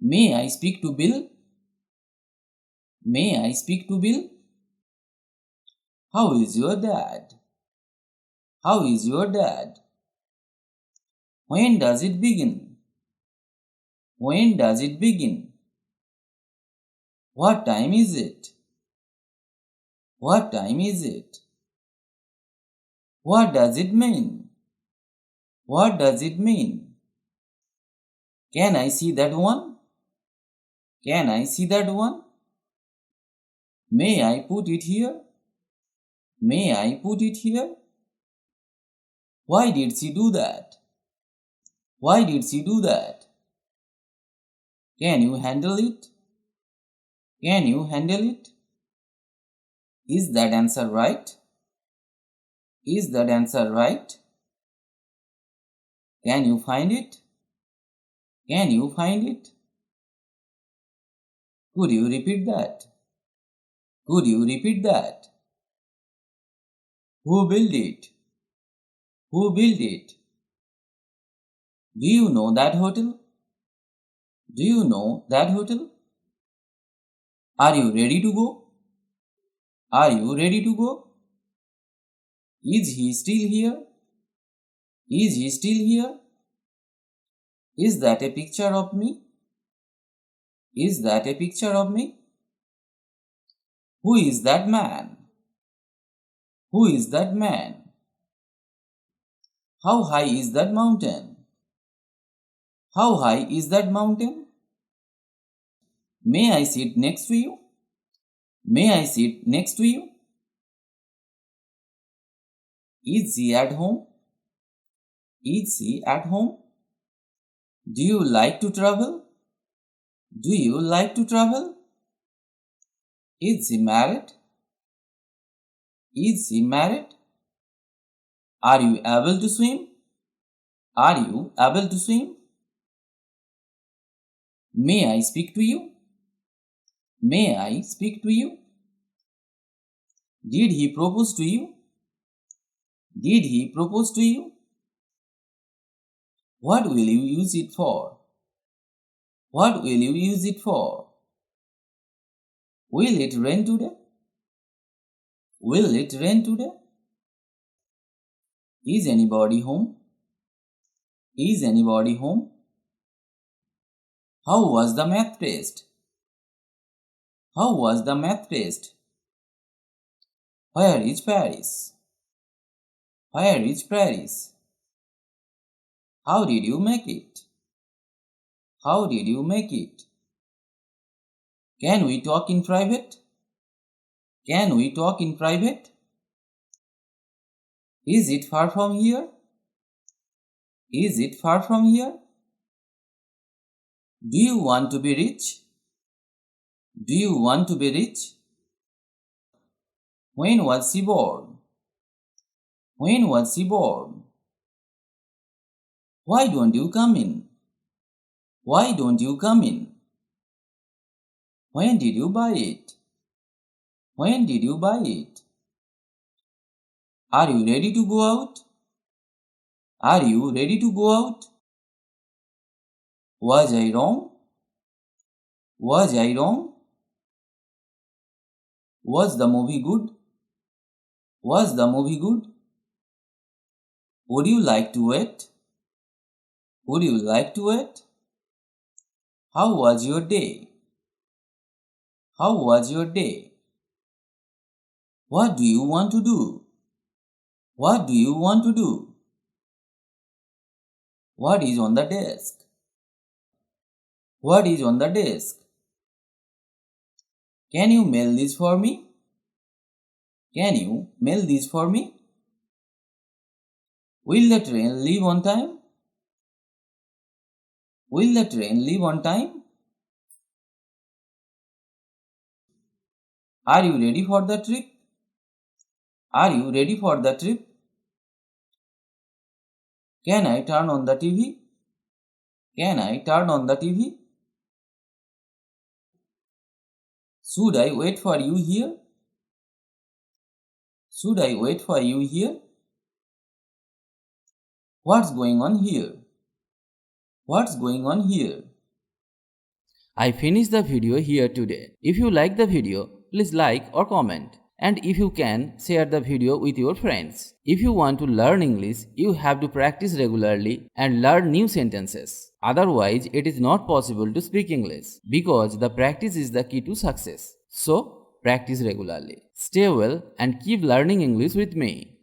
May I speak to Bill? May I speak to Bill? How is your dad? How is your dad? When does it begin? When does it begin? What time is it? What time is it? What does it mean? What does it mean? Can I see that one? Can I see that one? May I put it here? May I put it here? Why did she do that? Why did she do that? Can you handle it? Can you handle it? Is that answer right? Is that answer right? Can you find it? Can you find it? Could you repeat that? Could you repeat that? Who built it? Who built it? Do you know that hotel? Do you know that hotel? Are you ready to go? Are you ready to go? Is he still here? Is he still here? Is that a picture of me? Is that a picture of me? Who is that man? Who is that man? How high is that mountain? How high is that mountain? May I sit next to you? May I sit next to you? Is he at home? Is he at home? Do you like to travel? Do you like to travel? Is he married? Is he married? Are you able to swim? Are you able to swim? May I speak to you? May I speak to you? Did he propose to you? Did he propose to you? What will you use it for? What will you use it for? Will it rain today? Will it rain today? Is anybody home? Is anybody home? How was the math test? How was the math test? Where is Paris? Where is Paris? How did you make it? How did you make it? Can we talk in private? Can we talk in private? Is it far from here? Is it far from here? Do you want to be rich? Do you want to be rich? When was she born? When was she born? Why don't you come in? Why don't you come in? When did you buy it? When did you buy it? Are you ready to go out? Are you ready to go out? Was I wrong? Was I wrong? Was the movie good? Was the movie good? Would you like to wait? Would you like to wait? How was your day? How was your day? What do you want to do? What do you want to do? What is on the desk? What is on the desk? Can you mail this for me? Can you mail this for me? Will the train leave on time? Will the train leave on time? Are you ready for the trip? Are you ready for the trip? Can I turn on the TV? Can I turn on the TV? Should I wait for you here? Should I wait for you here? What's going on here? What's going on here? I finished the video here today. If you like the video, please like or comment. And if you can, share the video with your friends. If you want to learn English, you have to practice regularly and learn new sentences. Otherwise, it is not possible to speak English because the practice is the key to success. So, practice regularly. Stay well and keep learning English with me.